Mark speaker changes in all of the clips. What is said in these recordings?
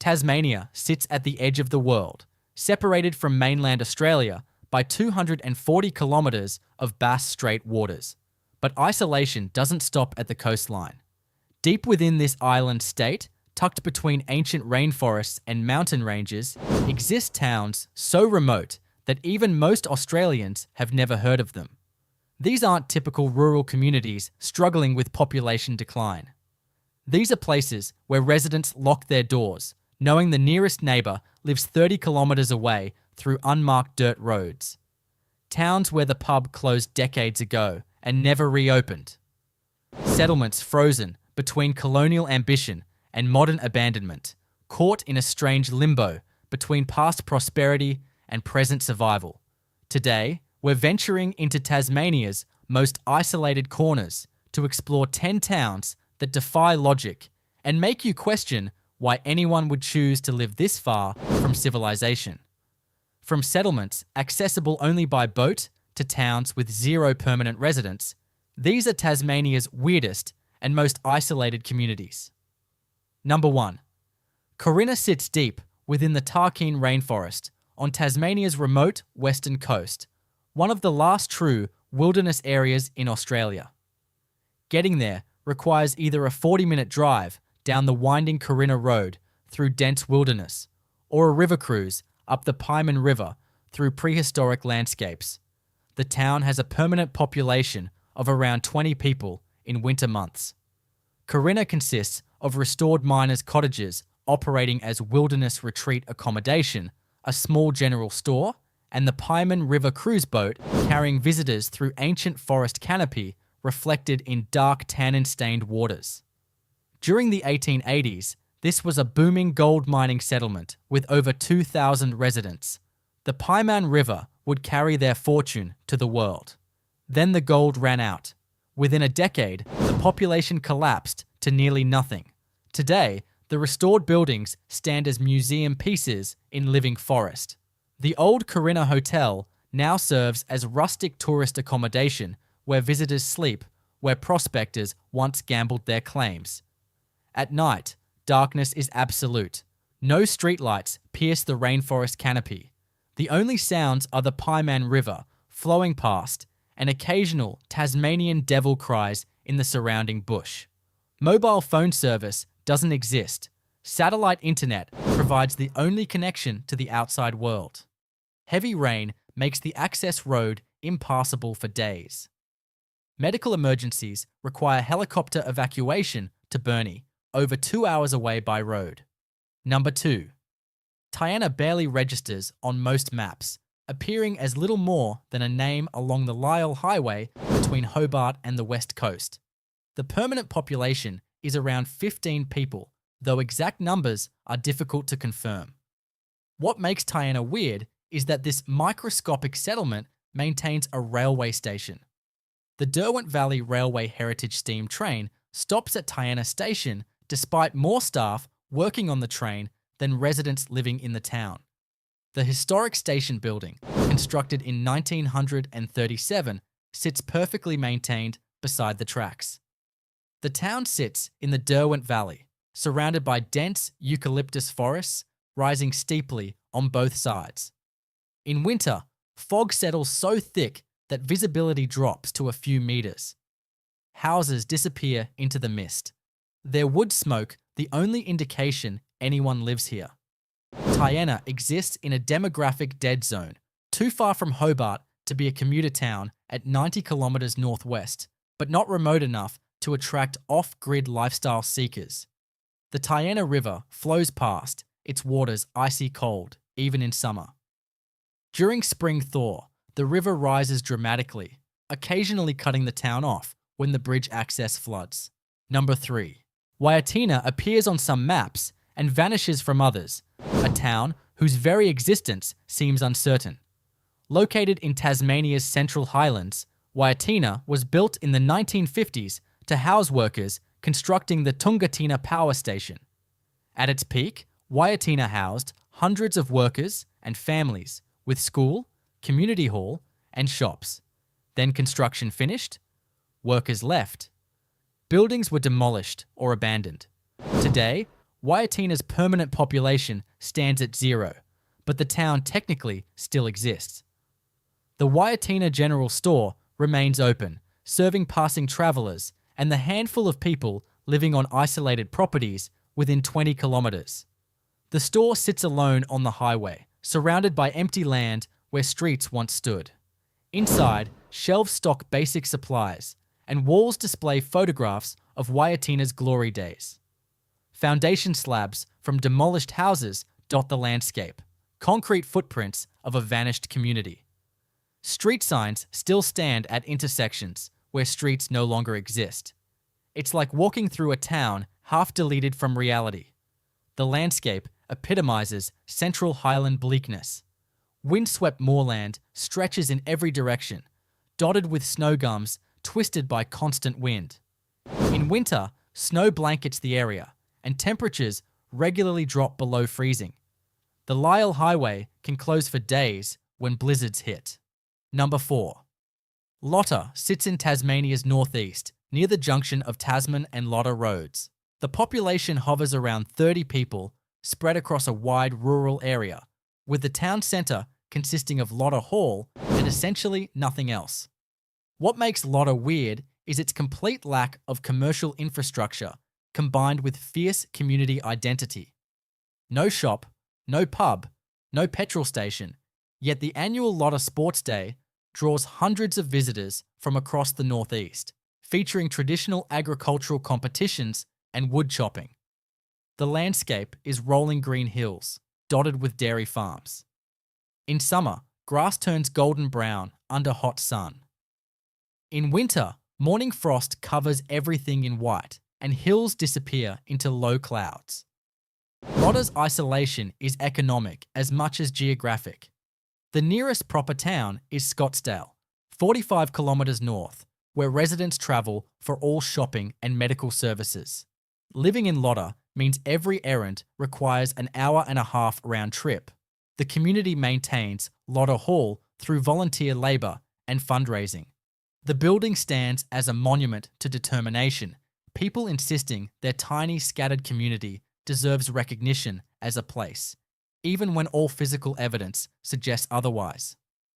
Speaker 1: Tasmania sits at the edge of the world, separated from mainland Australia by 240 kilometres of Bass Strait waters. But isolation doesn't stop at the coastline. Deep within this island state, tucked between ancient rainforests and mountain ranges, exist towns so remote that even most Australians have never heard of them. These aren't typical rural communities struggling with population decline. These are places where residents lock their doors, knowing the nearest neighbour lives 30 kilometres away through unmarked dirt roads. Towns where the pub closed decades ago and never reopened. Settlements frozen between colonial ambition and modern abandonment, caught in a strange limbo between past prosperity and present survival. Today, we're venturing into Tasmania's most isolated corners to explore 10 towns that defy logic and make you question why anyone would choose to live this far from civilization. From settlements accessible only by boat to towns with zero permanent residents, these are Tasmania's weirdest and most isolated communities. Number 1. Corinna sits deep within the Tarkine rainforest on Tasmania's remote western coast, one of the last true wilderness areas in Australia. Getting there requires either a 40-minute drive down the winding Corinna Road through dense wilderness, or a river cruise up the Pieman River through prehistoric landscapes. The town has a permanent population of around 20 people in winter months. Corinna consists of restored miners' cottages operating as wilderness retreat accommodation, a small general store, and the Pieman River cruise boat carrying visitors through ancient forest canopy reflected in dark tannin-stained waters. During the 1880s, this was a booming gold mining settlement with over 2,000 residents. The Pieman River would carry their fortune to the world. Then the gold ran out. Within a decade, the population collapsed to nearly nothing. Today, the restored buildings stand as museum pieces in living forest. The old Corinna Hotel now serves as rustic tourist accommodation where visitors sleep, where prospectors once gambled their claims. At night, darkness is absolute. No streetlights pierce the rainforest canopy. The only sounds are the Pieman River flowing past and occasional Tasmanian devil cries in the surrounding bush. Mobile phone service doesn't exist. Satellite internet provides the only connection to the outside world. Heavy rain makes the access road impassable for days. Medical emergencies require helicopter evacuation to Burnie, over 2 hours away by road. Number 2. Tyenna barely registers on most maps, appearing as little more than a name along the Lyell Highway between Hobart and the West Coast. The permanent population is around 15 people, though exact numbers are difficult to confirm. What makes Tyenna weird is that this microscopic settlement maintains a railway station. The Derwent Valley Railway Heritage Steam Train stops at Tyenna Station despite more staff working on the train than residents living in the town. The historic station building, constructed in 1937, sits perfectly maintained beside the tracks. The town sits in the Derwent Valley, surrounded by dense eucalyptus forests rising steeply on both sides. In winter, fog settles so thick that visibility drops to a few meters. Houses disappear into the mist. Their wood smoke the only indication anyone lives here. Tyenna exists in a demographic dead zone, too far from Hobart to be a commuter town at 90 kilometres northwest, but not remote enough to attract off-grid lifestyle seekers. The Tyenna River flows past, its waters icy cold, even in summer. During spring thaw, the river rises dramatically, occasionally cutting the town off when the bridge access floods. Number 3. Wayatinah appears on some maps and vanishes from others, a town whose very existence seems uncertain. Located in Tasmania's Central Highlands, Wayatinah was built in the 1950s to house workers constructing the Tungatina Power Station. At its peak, Wayatinah housed hundreds of workers and families with school, community hall, and shops. Then construction finished, workers left. Buildings were demolished or abandoned. Today, Wayatinah's permanent population stands at 0, but the town technically still exists. The Wayatinah General Store remains open, serving passing travellers and the handful of people living on isolated properties within 20 kilometres. The store sits alone on the highway, surrounded by empty land where streets once stood. Inside, shelves stock basic supplies, and walls display photographs of Wayatinah's glory days. Foundation slabs from demolished houses dot the landscape, concrete footprints of a vanished community. Street signs still stand at intersections where streets no longer exist. It's like walking through a town half deleted from reality. The landscape epitomizes central highland bleakness. Windswept moorland stretches in every direction, dotted with snow gums twisted by constant wind. In winter, snow blankets the area, and temperatures regularly drop below freezing. The Lyell Highway can close for days when blizzards hit. Number 4. Lottah sits in Tasmania's northeast, near the junction of Tasman and Lottah roads. The population hovers around 30 people, spread across a wide rural area, with the town centre consisting of Lottah Hall and essentially nothing else. What makes Lottah weird is its complete lack of commercial infrastructure combined with fierce community identity. No shop, no pub, no petrol station, yet the annual Lottah Sports Day draws hundreds of visitors from across the northeast, featuring traditional agricultural competitions and wood chopping. The landscape is rolling green hills, dotted with dairy farms. In summer, grass turns golden brown under hot sun. In winter, morning frost covers everything in white, and hills disappear into low clouds. Lottah's isolation is economic as much as geographic. The nearest proper town is Scottsdale, 45 kilometres north, where residents travel for all shopping and medical services. Living in Lottah means every errand requires an hour-and-a-half round trip. The community maintains Lottah Hall through volunteer labour and fundraising. The building stands as a monument to determination, people insisting their tiny scattered community deserves recognition as a place, even when all physical evidence suggests otherwise.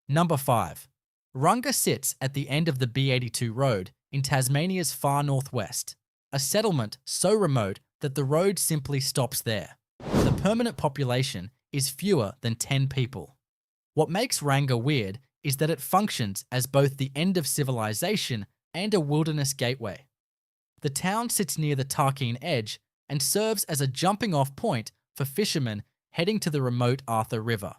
Speaker 1: Number 5. Ranga sits at the end of the B82 road in Tasmania's far northwest, a settlement so remote that the road simply stops there. The permanent population is fewer than 10 people. What makes Ranga weird is that it functions as both the end of civilization and a wilderness gateway. The town sits near the Tarkine edge and serves as a jumping-off point for fishermen heading to the remote Arthur River.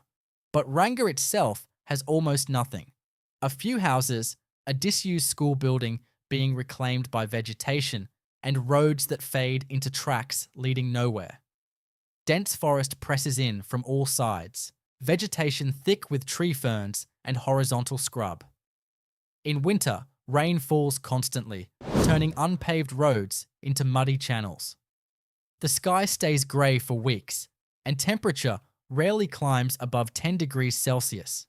Speaker 1: But Ranga itself has almost nothing. A few houses, a disused school building being reclaimed by vegetation, and roads that fade into tracks leading nowhere. Dense forest presses in from all sides, vegetation thick with tree ferns and horizontal scrub. In winter, rain falls constantly, turning unpaved roads into muddy channels. The sky stays grey for weeks, and temperature rarely climbs above 10 degrees Celsius.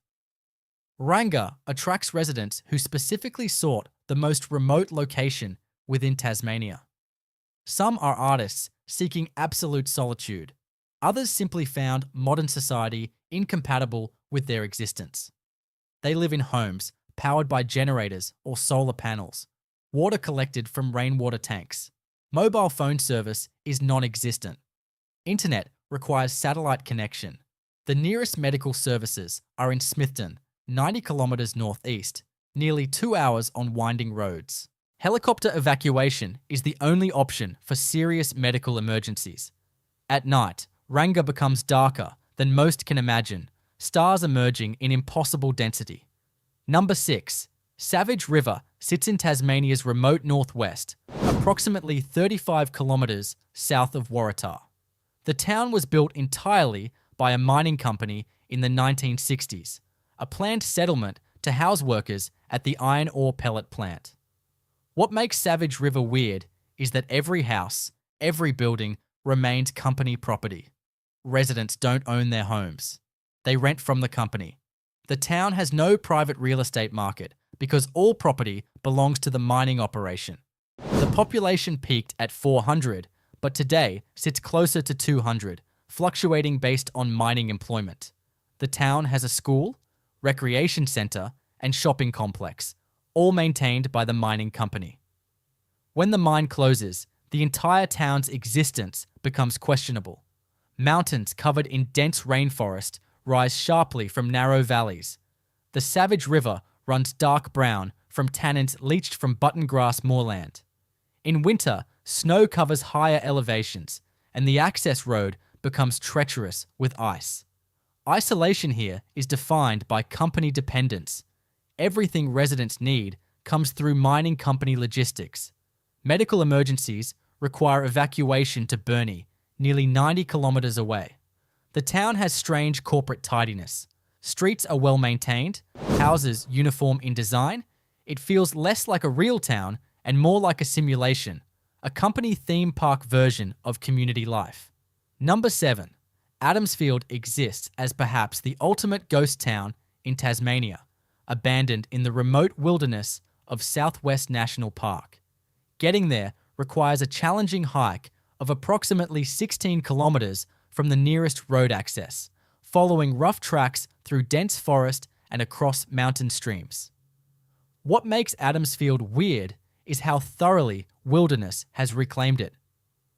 Speaker 1: Ranga attracts residents who specifically sought the most remote location within Tasmania. Some are artists seeking absolute solitude. Others simply found modern society incompatible with their existence. They live in homes powered by generators or solar panels, water collected from rainwater tanks. Mobile phone service is non-existent. Internet requires satellite connection. The nearest medical services are in Smithton, 90 kilometres northeast, nearly 2 hours on winding roads. Helicopter evacuation is the only option for serious medical emergencies. At night, Ranga becomes darker than most can imagine, stars emerging in impossible density. Number 6. Savage River sits in Tasmania's remote northwest, approximately 35 kilometres south of Wayatinah. The town was built entirely by a mining company in the 1960s, a planned settlement to house workers at the iron ore pellet plant. What makes Savage River weird is that every house, every building remains company property. Residents don't own their homes. They rent from the company. The town has no private real estate market because all property belongs to the mining operation. The population peaked at 400, but today sits closer to 200, fluctuating based on mining employment. The town has a school, recreation centre, and shopping complex, all maintained by the mining company. When the mine closes, the entire town's existence becomes questionable. Mountains covered in dense rainforest rise sharply from narrow valleys. The Savage River runs dark brown from tannins leached from button grass moorland. In winter, snow covers higher elevations, and the access road becomes treacherous with ice. Isolation here is defined by company dependence. Everything residents need comes through mining company logistics. Medical emergencies require evacuation to Burnie, nearly 90 kilometres away. The town has strange corporate tidiness. Streets are well maintained, houses uniform in design. It feels less like a real town and more like a simulation, a company theme park version of community life. Number 7. Adamsfield exists as perhaps the ultimate ghost town in Tasmania, abandoned in the remote wilderness of Southwest National Park. Getting there requires a challenging hike of approximately 16 kilometres from the nearest road access, following rough tracks through dense forest and across mountain streams. What makes Adamsfield weird is how thoroughly wilderness has reclaimed it.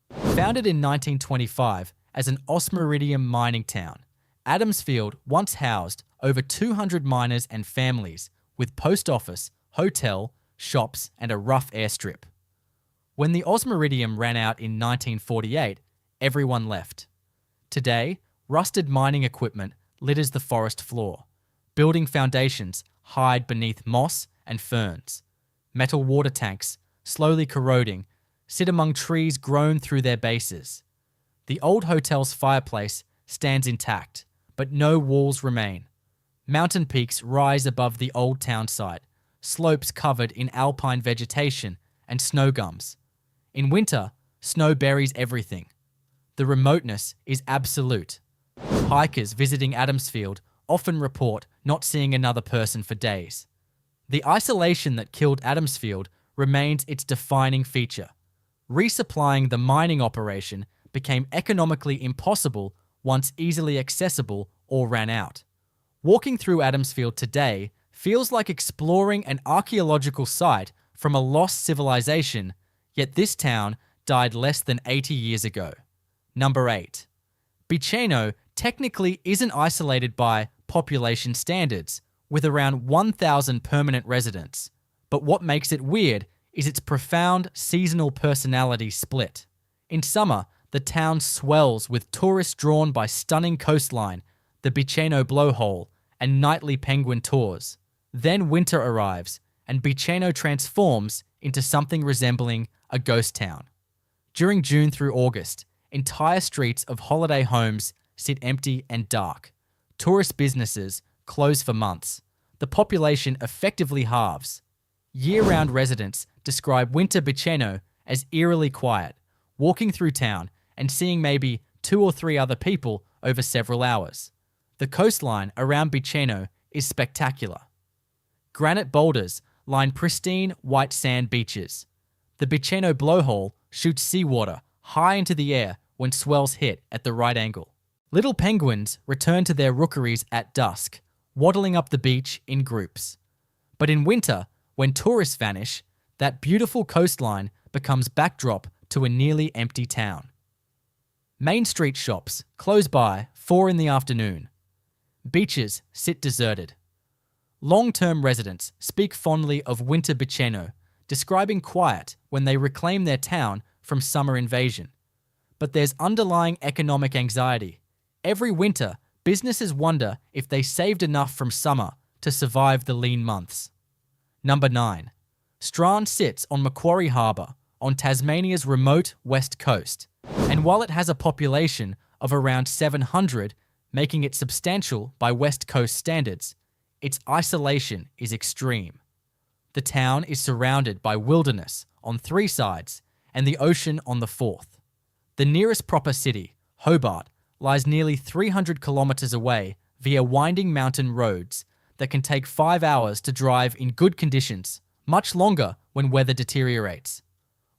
Speaker 1: Founded in 1925 as an osmiridium mining town, Adamsfield once housed over 200 miners and families with post office, hotel, shops, and a rough airstrip. When the osmiridium ran out in 1948, everyone left. Today, rusted mining equipment litters the forest floor. Building foundations hide beneath moss and ferns. Metal water tanks, slowly corroding, sit among trees grown through their bases. The old hotel's fireplace stands intact, but no walls remain. Mountain peaks rise above the old town site, slopes covered in alpine vegetation and snow gums. In winter, snow buries everything. The remoteness is absolute. Hikers visiting Adamsfield often report not seeing another person for days. The isolation that killed Adamsfield remains its defining feature. Resupplying the mining operation became economically impossible once easily accessible or ran out. Walking through Adamsfield today feels like exploring an archaeological site from a lost civilization, yet this town died less than 80 years ago. Number 8. Bicheno technically isn't isolated by population standards, with around 1,000 permanent residents. But what makes it weird is its profound seasonal personality split. In summer, the town swells with tourists drawn by stunning coastline, the Bicheno blowhole, and nightly penguin tours. Then winter arrives, and Bicheno transforms into something resembling a ghost town. During June through August, entire streets of holiday homes sit empty and dark. Tourist businesses close for months. The population effectively halves. Year-round residents describe winter Bicheno as eerily quiet, walking through town and seeing maybe 2 or 3 other people over several hours. The coastline around Bicheno is spectacular. Granite boulders line pristine white sand beaches. The Bicheno blowhole shoots seawater high into the air when swells hit at the right angle. Little penguins return to their rookeries at dusk, waddling up the beach in groups. But in winter, when tourists vanish, that beautiful coastline becomes backdrop to a nearly empty town. Main street shops close by 4 in the afternoon. Beaches sit deserted. Long-term residents speak fondly of winter Bicheno, describing quiet when they reclaim their town from summer invasion. But there's underlying economic anxiety. Every winter, businesses wonder if they saved enough from summer to survive the lean months. Number 9. Strahan sits on Macquarie Harbour on Tasmania's remote west coast, and while it has a population of around 700, making it substantial by West Coast standards, its isolation is extreme. The town is surrounded by wilderness on 3 sides and the ocean on the 4th. The nearest proper city, Hobart, lies nearly 300 kilometres away via winding mountain roads that can take 5 hours to drive in good conditions, much longer when weather deteriorates.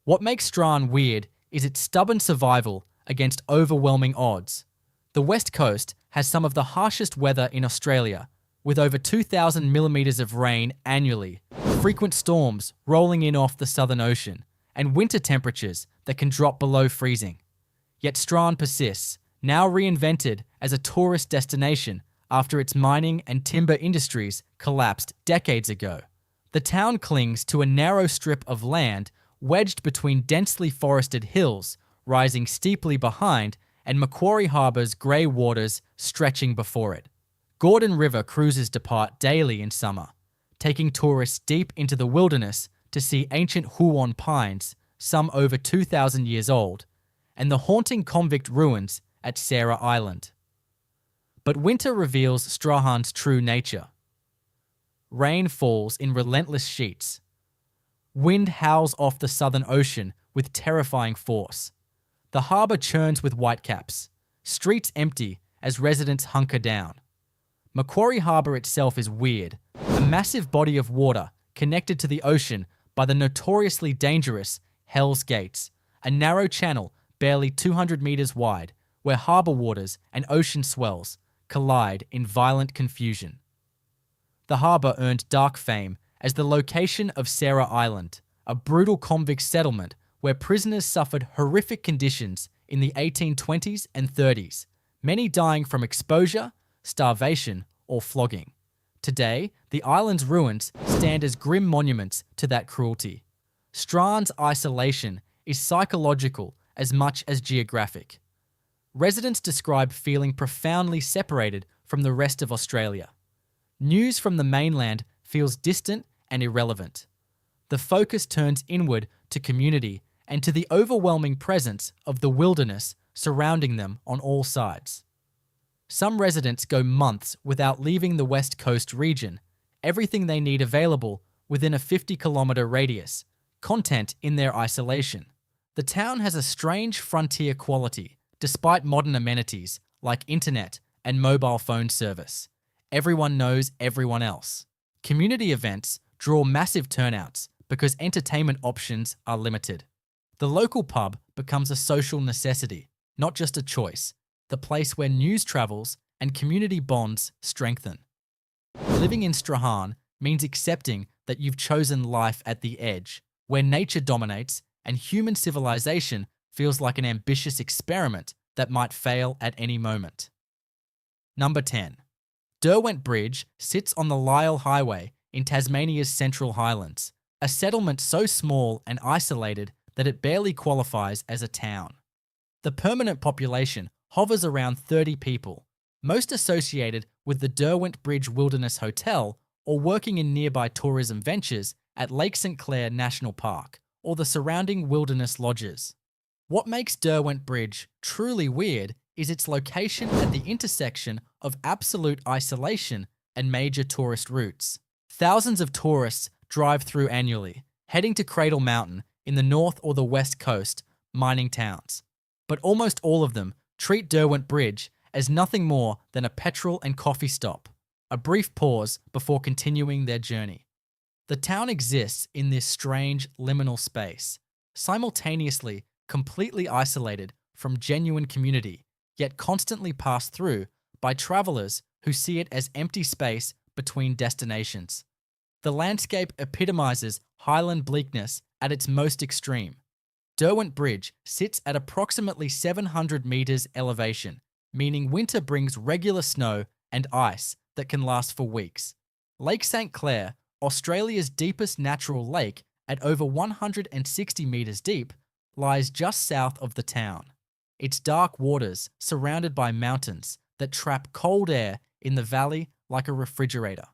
Speaker 1: What makes Strahan weird is its stubborn survival against overwhelming odds. The West Coast has some of the harshest weather in Australia, with over 2,000 millimetres of rain annually, frequent storms rolling in off the Southern Ocean, and winter temperatures that can drop below freezing. Yet Strahan persists, now reinvented as a tourist destination after its mining and timber industries collapsed decades ago. The town clings to a narrow strip of land wedged between densely forested hills, rising steeply behind, and Macquarie Harbour's grey waters stretching before it. Gordon River cruises depart daily in summer, taking tourists deep into the wilderness to see ancient Huon pines, some over 2,000 years old, and the haunting convict ruins at Sarah Island. But winter reveals Strahan's true nature. Rain falls in relentless sheets. Wind howls off the Southern Ocean with terrifying force. The harbour churns with whitecaps. Streets empty as residents hunker down. Macquarie Harbour itself is weird, a massive body of water connected to the ocean by the notoriously dangerous Hell's Gates, a narrow channel barely 200 metres wide where harbour waters and ocean swells collide in violent confusion. The harbour earned dark fame as the location of Sarah Island, a brutal convict settlement where prisoners suffered horrific conditions in the 1820s and 30s, many dying from exposure, starvation, or flogging. Today, the island's ruins stand as grim monuments to that cruelty. Strahan's isolation is psychological as much as geographic. Residents describe feeling profoundly separated from the rest of Australia. News from the mainland feels distant and irrelevant. The focus turns inward to community and to the overwhelming presence of the wilderness surrounding them on all sides. Some residents go months without leaving the West Coast region, everything they need available within a 50-kilometre radius, content in their isolation. The town has a strange frontier quality, despite modern amenities like internet and mobile phone service. Everyone knows everyone else. Community events draw massive turnouts because entertainment options are limited. The local pub becomes a social necessity, not just a choice, the place where news travels and community bonds strengthen. Living in Strahan means accepting that you've chosen life at the edge, where nature dominates and human civilization feels like an ambitious experiment that might fail at any moment. Number 10. Derwent Bridge sits on the Lyell Highway in Tasmania's Central Highlands, a settlement so small and isolated that it barely qualifies as a town. The permanent population hovers around 30 people, most associated with the Derwent Bridge Wilderness Hotel or working in nearby tourism ventures at Lake St Clair National Park or the surrounding wilderness lodges. What makes Derwent Bridge truly weird is its location at the intersection of absolute isolation and major tourist routes. Thousands of tourists drive through annually, heading to Cradle Mountain in the north or the west coast mining towns. But almost all of them treat Derwent Bridge as nothing more than a petrol and coffee stop, a brief pause before continuing their journey. The town exists in this strange liminal space, simultaneously completely isolated from genuine community, yet constantly passed through by travellers who see it as empty space between destinations. The landscape epitomizes highland bleakness at its most extreme. Derwent Bridge sits at approximately 700 metres elevation, meaning winter brings regular snow and ice that can last for weeks. Lake St Clair, Australia's deepest natural lake at over 160 metres deep, lies just south of the town. Its dark waters surrounded by mountains that trap cold air in the valley like a refrigerator.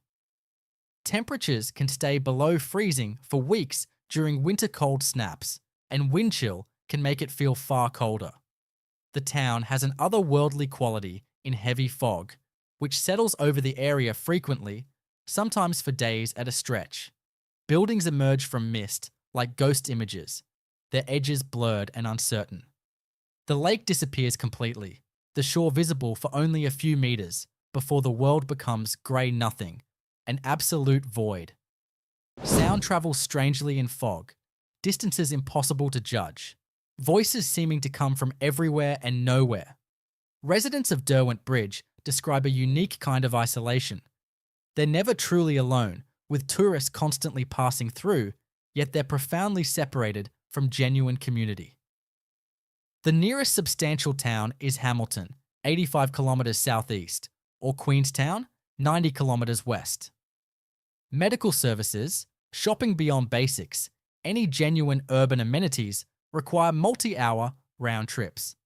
Speaker 1: Temperatures can stay below freezing for weeks during winter cold snaps, and wind chill can make it feel far colder. The town has an otherworldly quality in heavy fog, which settles over the area frequently, sometimes for days at a stretch. Buildings emerge from mist like ghost images, their edges blurred and uncertain. The lake disappears completely, the shore visible for only a few metres before the world becomes grey nothing, an absolute void. Sound travels strangely in fog, distances impossible to judge. voices seeming to come from everywhere and nowhere. Residents of Derwent Bridge describe a unique kind of isolation. They're never truly alone, with tourists constantly passing through, yet they're profoundly separated from genuine community. The nearest substantial town is Hamilton, 85 kilometres southeast, or Queenstown, 90 kilometres west. Medical services, shopping beyond basics, any genuine urban amenities require multi-hour round trips.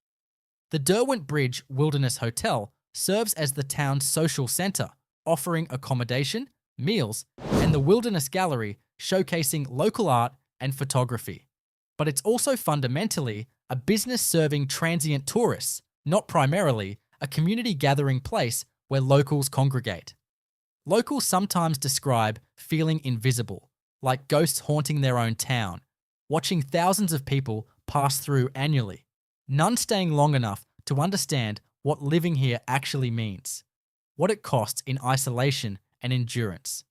Speaker 1: The Derwent Bridge Wilderness Hotel serves as the town's social centre, offering accommodation, meals, and the Wilderness Gallery showcasing local art and photography. But it's also fundamentally a business serving transient tourists, not primarily a community gathering place where locals congregate. Locals sometimes describe feeling invisible, like ghosts haunting their own town, watching thousands of people pass through annually, none staying long enough to understand what living here actually means, what it costs in isolation and endurance.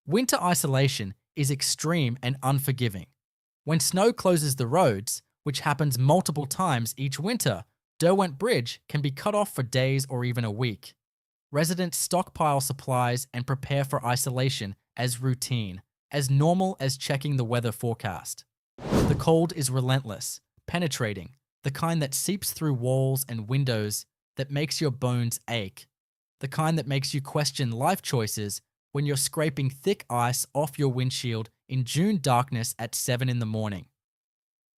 Speaker 1: Winter isolation is extreme and unforgiving. When snow closes the roads, which happens multiple times each winter, Derwent Bridge can be cut off for days or even a week. Residents stockpile supplies and prepare for isolation as routine, as normal as checking the weather forecast. The cold is relentless, penetrating, the kind that seeps through walls and windows that makes your bones ache, the kind that makes you question life choices when you're scraping thick ice off your windshield in June darkness at 7 in the morning.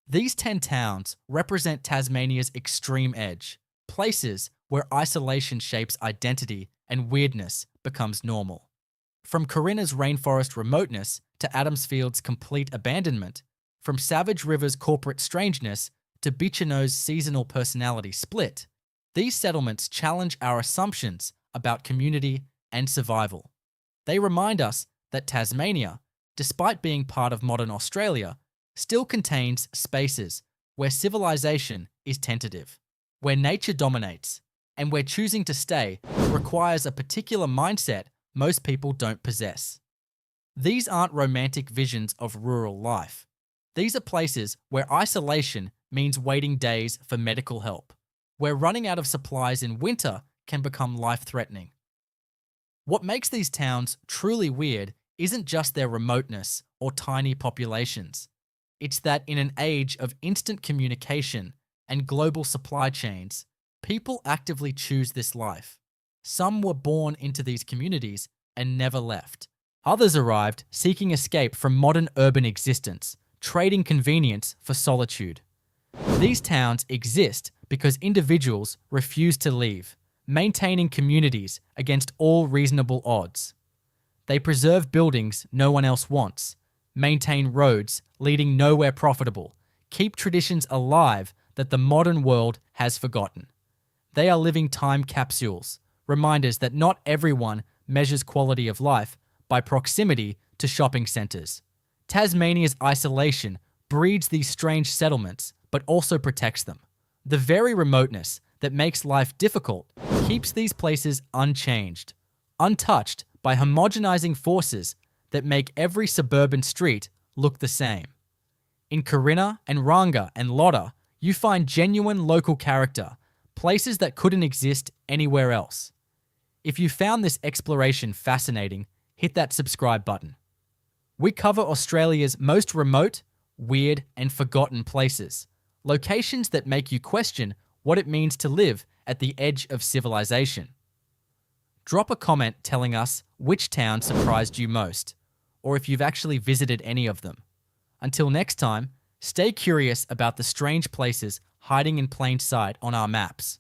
Speaker 1: These 10 towns represent Tasmania's extreme edge, places where isolation shapes identity and weirdness becomes normal. From Corinna's rainforest remoteness to Adamsfield's complete abandonment, from Savage River's corporate strangeness to Bicheno's seasonal personality split, these settlements challenge our assumptions about community and survival. They remind us that Tasmania, despite being part of modern Australia, still contains spaces where civilization is tentative, where nature dominates, and where choosing to stay requires a particular mindset most people don't possess. These aren't romantic visions of rural life. These are places where isolation means waiting days for medical help, where running out of supplies in winter can become life-threatening. What makes these towns truly weird isn't just their remoteness or tiny populations. It's that in an age of instant communication and global supply chains, people actively choose this life. Some were born into these communities and never left. Others arrived seeking escape from modern urban existence, trading convenience for solitude. These towns exist because individuals refuse to leave, maintaining communities against all reasonable odds. They preserve buildings no one else wants, maintain roads leading nowhere profitable, keep traditions alive that the modern world has forgotten. They are living time capsules, reminders that not everyone measures quality of life by proximity to shopping centres. Tasmania's isolation breeds these strange settlements, but also protects them. The very remoteness that makes life difficult keeps these places unchanged, untouched by homogenizing forces that make every suburban street look the same. In Corinna and Ranga and Lottah, you find genuine local character, places that couldn't exist anywhere else. If you found this exploration fascinating, hit that subscribe button. We cover Australia's most remote, weird, and forgotten places, locations that make you question what it means to live at the edge of civilization. Drop a comment telling us which town surprised you most, or if you've actually visited any of them. Until next time, stay curious about the strange places hiding in plain sight on our maps.